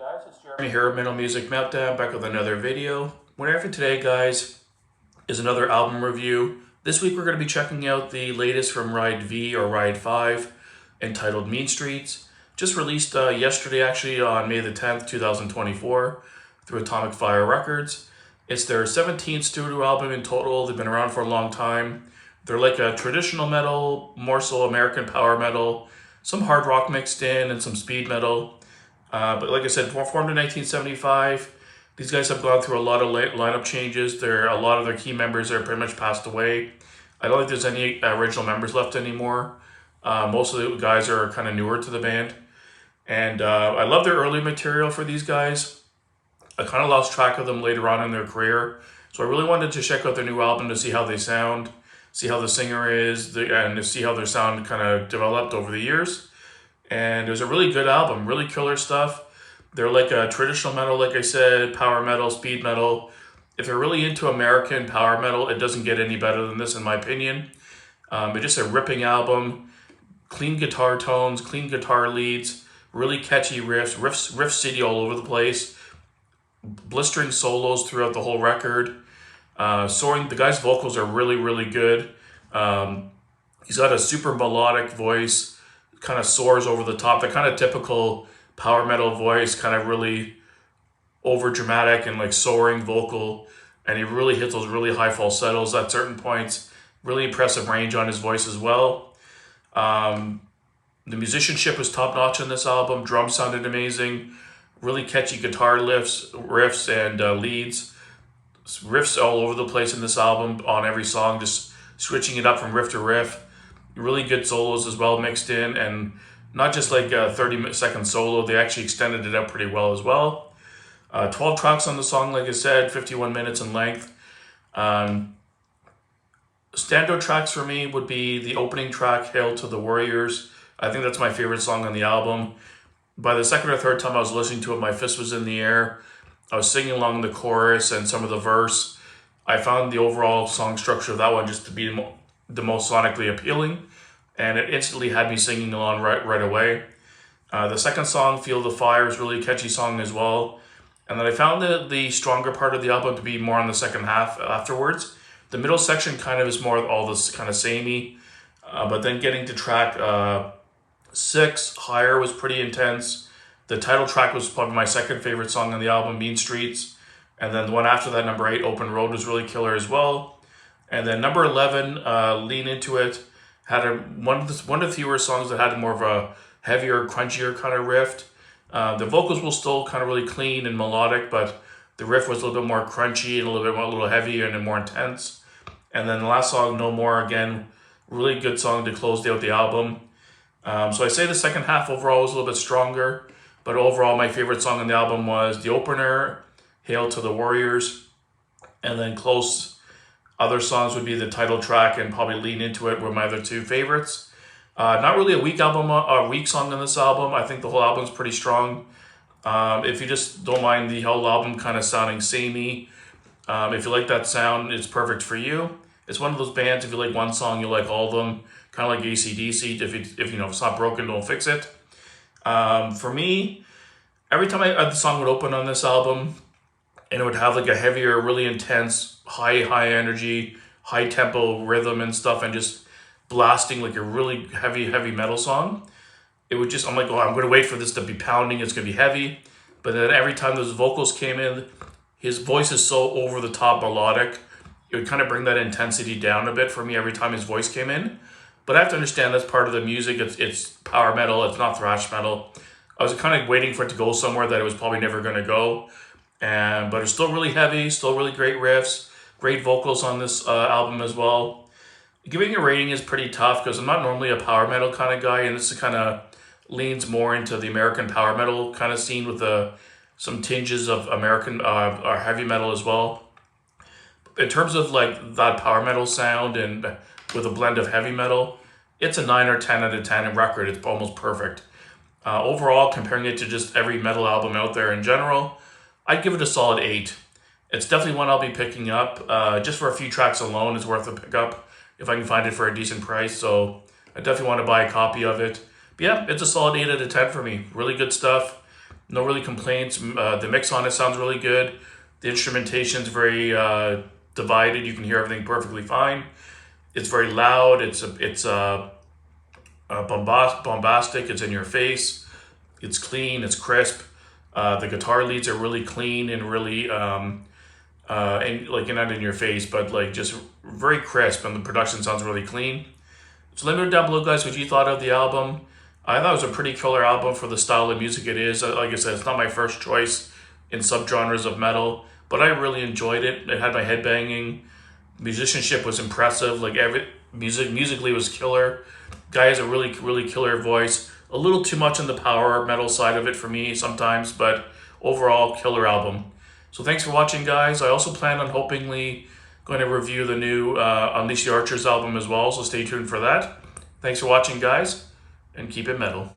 Guys, it's Jeremy here at Metal Music Meltdown, back with another video. What I have for today, guys, is another album review. This week we're going to be checking out the latest from Riot V or Riot V, entitled Mean Streets. Just released yesterday, actually, on May the 10th, 2024, through Atomic Fire Records. It's their 17th studio album in total. They've been around for a long time. They're like a traditional metal, more so American power metal, some hard rock mixed in, and some speed metal. But like I said, formed in 1975. These guys have gone through a lot of lineup changes. A lot of their key members are pretty much passed away. I don't think there's any original members left anymore. Most of the guys are kind of newer to the band. And I love their early material for these guys. I kind of lost track of them later on in their career. So I really wanted to check out their new album to see how they sound, see how the singer is, and to see how their sound kind of developed over the years. And it was a really good album, really killer stuff. They're like a traditional metal, like I said, power metal, speed metal. If you're really into American power metal, it doesn't get any better than this, in my opinion. It's just a ripping album, clean guitar tones, clean guitar leads, really catchy riff city all over the place, blistering solos throughout the whole record. Soaring, the guy's vocals are really, really good. He's got a super melodic voice, kind of soars over the top, the kind of typical power metal voice, kind of really over dramatic and like soaring vocal, and he really hits those really high falsettos at certain points. Really impressive range on his voice as well. The musicianship was top notch on this album. Drums sounded amazing, really catchy guitar riffs and leads. Riffs all over the place in this album on every song, just switching it up from riff to riff. Really good solos as well mixed in, and not just like a 30-second solo. They actually extended it out pretty well as well. 12 tracks on the song, like I said, 51 minutes in length. Standout tracks for me would be the opening track, Hail to the Warriors. I think that's my favorite song on the album. By the second or third time I was listening to it, my fist was in the air. I was singing along the chorus and some of the verse. I found the overall song structure of that one just to be the most sonically appealing, and it instantly had me singing along right away. The second song, Feel the Fire, is really a catchy song as well. And then I found the stronger part of the album to be more on the second half afterwards. The middle section kind of is more all this kind of samey, but then getting to track 6, Higher, was pretty intense. The title track was probably my second favorite song on the album, Mean Streets. And then the one after that, number 8, Open Road, was really killer as well. And then number 11, Lean Into It, had one of the fewer songs that had more of a heavier, crunchier kind of riff. The vocals were still kind of really clean and melodic, but the riff was a little bit more crunchy and a little heavier and more intense. And then the last song, No More, again, really good song to close out the album. So I say the second half overall was a little bit stronger, but overall my favorite song on the album was the opener, Hail to the Warriors, and then close. Other songs would be the title track and probably Lean Into It were my other two favorites. Not really a weak song on this album. I think the whole album's pretty strong. If you just don't mind the whole album kind of sounding samey, if you like that sound, it's perfect for you. It's one of those bands, if you like one song, you like all of them. Kind of like AC/DC. If it's not broken, don't fix it. For me, every time the song would open on this album, and it would have like a heavier, really intense, high energy, high tempo rhythm and stuff, and just blasting like a really heavy metal song. It would just, I'm like, oh, I'm going to wait for this to be pounding. It's going to be heavy. But then every time those vocals came in, his voice is so over the top melodic. It would kind of bring that intensity down a bit for me every time his voice came in. But I have to understand that's part of the music. It's power metal. It's not thrash metal. I was kind of waiting for it to go somewhere that it was probably never going to go. But it's still really heavy, still really great riffs, great vocals on this album as well. Giving a rating is pretty tough because I'm not normally a power metal kind of guy, and this kind of leans more into the American power metal kind of scene with some tinges of American or heavy metal as well. In terms of like that power metal sound and with a blend of heavy metal, it's a 9 or 10 out of 10 record. It's almost perfect. Overall, comparing it to just every metal album out there in general, I'd give it a solid 8. It's definitely one I'll be picking up. Just for a few tracks alone, it's worth a pickup if I can find it for a decent price. So I definitely want to buy a copy of it. But yeah, it's a solid 8 out of 10 for me. Really good stuff. No really complaints. The mix on it sounds really good. The instrumentation is very divided. You can hear everything perfectly fine. It's very loud. It's bombastic. It's in your face. It's clean. It's crisp. The guitar leads are really clean and really and like not in your face, but like just very crisp. And the production sounds really clean. So let me know down below, guys, what you thought of the album. I thought it was a pretty killer album for the style of music it is. Like I said, it's not my first choice in subgenres of metal, but I really enjoyed it. It had my head banging. Musicianship was impressive. Like musically was killer. Guy has a really killer voice. A little too much on the power metal side of it for me sometimes, but overall killer album. So thanks for watching, guys. I also plan on hopefully going to review the new Unleash the Archers album as well, so stay tuned for that. Thanks for watching, guys, and keep it metal.